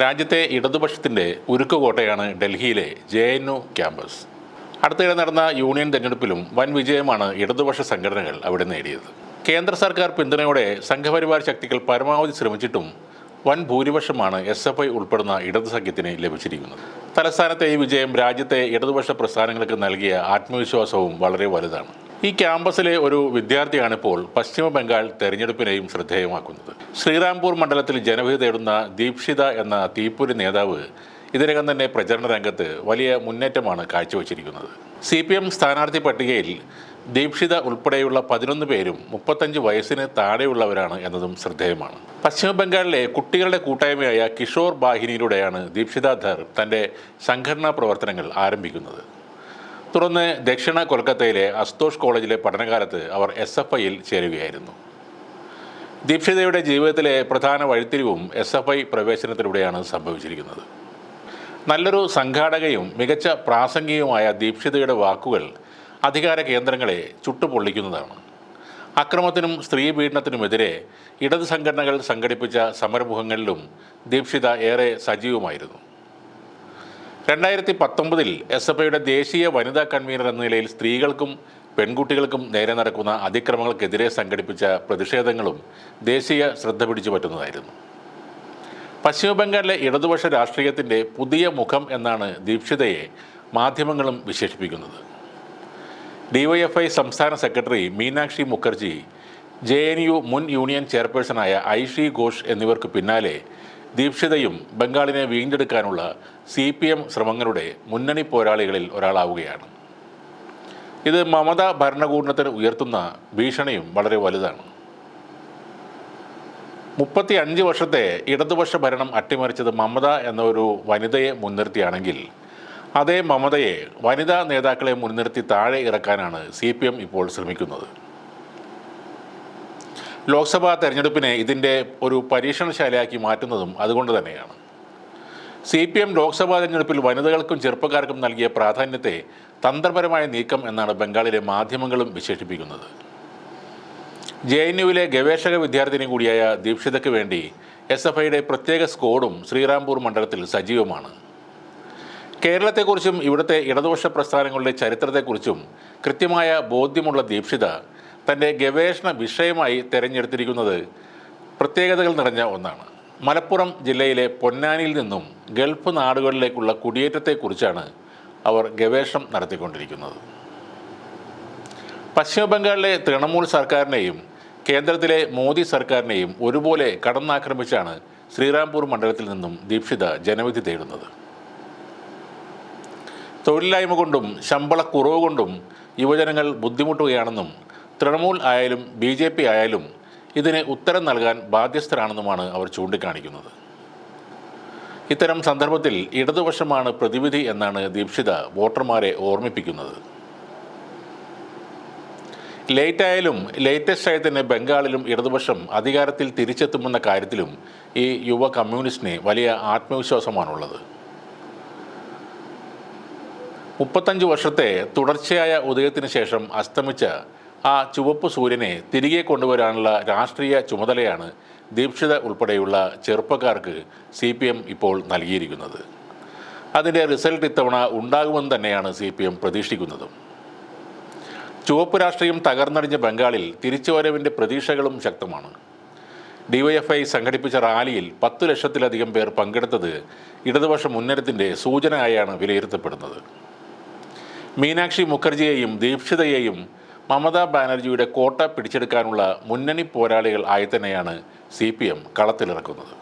രാജ്യത്തെ ഇടതുപക്ഷത്തിൻ്റെ ഉരുക്കുകോട്ടയാണ് ഡൽഹിയിലെ JNU ക്യാമ്പസ്. അടുത്തിടെ നടന്ന യൂണിയൻ തെരഞ്ഞെടുപ്പിലും വൻ വിജയമാണ് ഇടതുപക്ഷ സംഘടനകൾ അവിടെ നേടിയത്. കേന്ദ്ര സർക്കാർ പിന്തുണയോടെ സംഘപരിവാർ ശക്തികൾ പരമാവധി ശ്രമിച്ചിട്ടും വൻ ഭൂരിപക്ഷമാണ് SFI ഉൾപ്പെടുന്ന ഇടതു സഖ്യത്തിന് ലഭിച്ചിരിക്കുന്നത്. തലസ്ഥാനത്തെ ഈ വിജയം രാജ്യത്തെ ഇടതുപക്ഷ പ്രസ്ഥാനങ്ങൾക്ക് നൽകിയ ആത്മവിശ്വാസവും വളരെ വലുതാണ്. ഈ ക്യാമ്പസിലെ ഒരു വിദ്യാർത്ഥിയാണിപ്പോൾ പശ്ചിമ ബംഗാൾ തെരഞ്ഞെടുപ്പിനെയും ശ്രദ്ധേയമാക്കുന്നത്. ശ്രീറാംപൂർ മണ്ഡലത്തിൽ ജനവിധി തേടുന്ന ദീപ്ഷിത എന്ന തീപ്പൊരി നേതാവ് ഇതിനകം തന്നെ പ്രചരണ രംഗത്ത് വലിയ മുന്നേറ്റമാണ് കാഴ്ചവെച്ചിരിക്കുന്നത്. CPM സ്ഥാനാർത്ഥി പട്ടികയിൽ ദീപ്ഷിത ഉൾപ്പെടെയുള്ള 11 പേരും 35 വയസ്സിന് താഴെയുള്ളവരാണ് എന്നതും ശ്രദ്ധേയമാണ്. പശ്ചിമ ബംഗാളിലെ കുട്ടികളുടെ കൂട്ടായ്മയായ കിഷോർ ബാഹിനിയിലൂടെയാണ് ദീപ്ഷിത ധർ തൻ്റെ സംഘടനാ പ്രവർത്തനങ്ങൾ ആരംഭിക്കുന്നത്. തുടർന്ന് ദക്ഷിണ കൊൽക്കത്തയിലെ അസ്തോഷ് കോളേജിലെ പഠനകാലത്ത് അവർ SFIയിൽ ചേരുകയായിരുന്നു. ദീപ്ഷിതയുടെ ജീവിതത്തിലെ പ്രധാന വഴിത്തിരിവും SFI പ്രവേശനത്തിലൂടെയാണ് സംഭവിച്ചിരിക്കുന്നത്. നല്ലൊരു സംഘാടകയും മികച്ച പ്രാസംഗികയുമായ ദീപ്ഷിതയുടെ വാക്കുകൾ അധികാര കേന്ദ്രങ്ങളെ ചുട്ടുപൊള്ളിക്കുന്നതാണ്. അക്രമത്തിനും സ്ത്രീ പീഡനത്തിനുമെതിരെ ഇടത് സംഘടനകൾ സംഘടിപ്പിച്ച സമരമുഖങ്ങളിലും ദീപ്ഷിത ഏറെ സജീവമായിരുന്നു. 2019 SFIയുടെ ദേശീയ വനിതാ കൺവീനർ എന്ന നിലയിൽ സ്ത്രീകൾക്കും പെൺകുട്ടികൾക്കും നേരെ നടക്കുന്ന അതിക്രമങ്ങൾക്കെതിരെ സംഘടിപ്പിച്ച പ്രതിഷേധങ്ങളും ദേശീയ ശ്രദ്ധ പിടിച്ചു പറ്റുന്നതായിരുന്നു. പശ്ചിമ ബംഗാളിലെ ഇടതുപക്ഷ രാഷ്ട്രീയത്തിൻ്റെ പുതിയ മുഖം എന്നാണ് ദീപ്ഷിതയെ മാധ്യമങ്ങളും വിശേഷിപ്പിക്കുന്നത്. DYFI സംസ്ഥാന സെക്രട്ടറി മീനാക്ഷി മുഖർജി, JNU മുൻ യൂണിയൻ ചെയർപേഴ്സണായ ഐഷി ഘോഷ് എന്നിവർക്ക് പിന്നാലെ ദീപ്ഷിതയും ബംഗാളിനെ വീണ്ടെടുക്കാനുള്ള CPM ശ്രമങ്ങളുടെ മുന്നണി പോരാളികളിൽ ഒരാളാവുകയാണ്. ഇത് മമത ഭരണകൂടത്തിന് ഉയർത്തുന്ന ഭീഷണിയും വളരെ വലുതാണ്. 35 വർഷത്തെ ഇടതുപക്ഷ ഭരണം അട്ടിമറിച്ചത് മമത എന്ന ഒരു വനിതയെ മുൻനിർത്തിയാണെങ്കിൽ അതേ മമതയെ വനിതാ നേതാക്കളെ മുൻനിർത്തി താഴെ ഇറക്കാനാണ് CPM ഇപ്പോൾ ശ്രമിക്കുന്നത്. ലോക്സഭാ തെരഞ്ഞെടുപ്പിനെ ഇതിൻ്റെ ഒരു പരീക്ഷണശാലയാക്കി മാറ്റുന്നതും അതുകൊണ്ട് തന്നെയാണ്. CPM ലോക്സഭാ തെരഞ്ഞെടുപ്പിൽ വനിതകൾക്കും ചെറുപ്പക്കാർക്കും നൽകിയ പ്രാധാന്യത്തെ തന്ത്രപരമായ നീക്കം എന്നാണ് ബംഗാളിലെ മാധ്യമങ്ങളും വിശേഷിപ്പിക്കുന്നത്. JNUവിലെ ഗവേഷക വിദ്യാർത്ഥിനി കൂടിയായ ദീപ്ഷിതയ്ക്ക് വേണ്ടി SFIയുടെ പ്രത്യേക സ്ക്വാഡും ശ്രീറാംപൂർ മണ്ഡലത്തിൽ സജീവമാണ്. കേരളത്തെക്കുറിച്ചും ഇവിടുത്തെ ഇടതുപക്ഷ പ്രസ്ഥാനങ്ങളുടെ ചരിത്രത്തെക്കുറിച്ചും കൃത്യമായ ബോധ്യമുള്ള ദീപ്ഷിത തൻ്റെ ഗവേഷണ വിഷയമായി തിരഞ്ഞെടുത്തിരിക്കുന്നത് പ്രത്യേകതകൾ നിറഞ്ഞ ഒന്നാണ്. മലപ്പുറം ജില്ലയിലെ പൊന്നാനിയിൽ നിന്നും ഗൾഫ് നാടുകളിലേക്കുള്ള കുടിയേറ്റത്തെക്കുറിച്ചാണ് അവർ ഗവേഷണം നടത്തിക്കൊണ്ടിരിക്കുന്നത്. പശ്ചിമ ബംഗാളിലെ തൃണമൂൽ സർക്കാരിനെയും കേന്ദ്രത്തിലെ മോദി സർക്കാരിനെയും ഒരുപോലെ കടന്നാക്രമിച്ചാണ് ശ്രീറാംപൂർ മണ്ഡലത്തിൽ നിന്നും ദീപ്ഷിത ജനവിധി തേടുന്നത്. തൊഴിലില്ലായ്മ കൊണ്ടും ശമ്പളക്കുറവ് കൊണ്ടും യുവജനങ്ങൾ ബുദ്ധിമുട്ടുകയാണെന്നും തൃണമൂൽ ആയാലും BJP ആയാലും ഇതിന് ഉത്തരം നൽകാൻ ബാധ്യസ്ഥരാണെന്നുമാണ് അവർ ചൂണ്ടിക്കാണിക്കുന്നത്. ഇത്തരം സന്ദർഭത്തിൽ ഇടതുപക്ഷമാണ് പ്രതിവിധി എന്നാണ് ദീപ്ഷിത വോട്ടർമാരെ ഓർമ്മിപ്പിക്കുന്നത്. ലേറ്റായാലും ലേറ്റസ്റ്റ് ആയി തന്നെ ബംഗാളിലും ഇടതുപക്ഷം അധികാരത്തിൽ തിരിച്ചെത്തുമെന്ന കാര്യത്തിലും ഈ യുവ കമ്മ്യൂണിസ്റ്റിന് വലിയ ആത്മവിശ്വാസമാണുള്ളത്. 35 വർഷത്തെ തുടർച്ചയായ ഉദയത്തിന് ശേഷം അസ്തമിച്ച ആ ചുവപ്പ് സൂര്യനെ തിരികെ കൊണ്ടുവരാനുള്ള രാഷ്ട്രീയ ചുമതലയാണ് ദീപ്ഷിത ഉൾപ്പെടെയുള്ള ചെറുപ്പക്കാർക്ക് CPM ഇപ്പോൾ നൽകിയിരിക്കുന്നത്. അതിൻ്റെ റിസൾട്ട് ഇത്തവണ ഉണ്ടാകുമെന്ന് തന്നെയാണ് CPM പ്രതീക്ഷിക്കുന്നതും. ചുവപ്പ് രാഷ്ട്രീയം തകർന്നടിഞ്ഞ ബംഗാളിൽ തിരിച്ചുവരവിൻ്റെ പ്രതീക്ഷകളും ശക്തമാണ്. DYFI സംഘടിപ്പിച്ച റാലിയിൽ 10 ലക്ഷത്തിലധികം പേർ പങ്കെടുത്തത് ഇടതുപക്ഷ മുന്നേറ്റത്തിൻ്റെ സൂചനയായാണ് വിലയിരുത്തപ്പെടുന്നത്. മീനാക്ഷി മുഖർജിയെയും ദീപ്ഷിതയെയും മമതാ ബാനർജിയുടെ കോട്ട പിടിച്ചെടുക്കാനുള്ള മുന്നണി പോരാളികൾ ആയി തന്നെയാണ് CPM കളത്തിലിറക്കുന്നത്.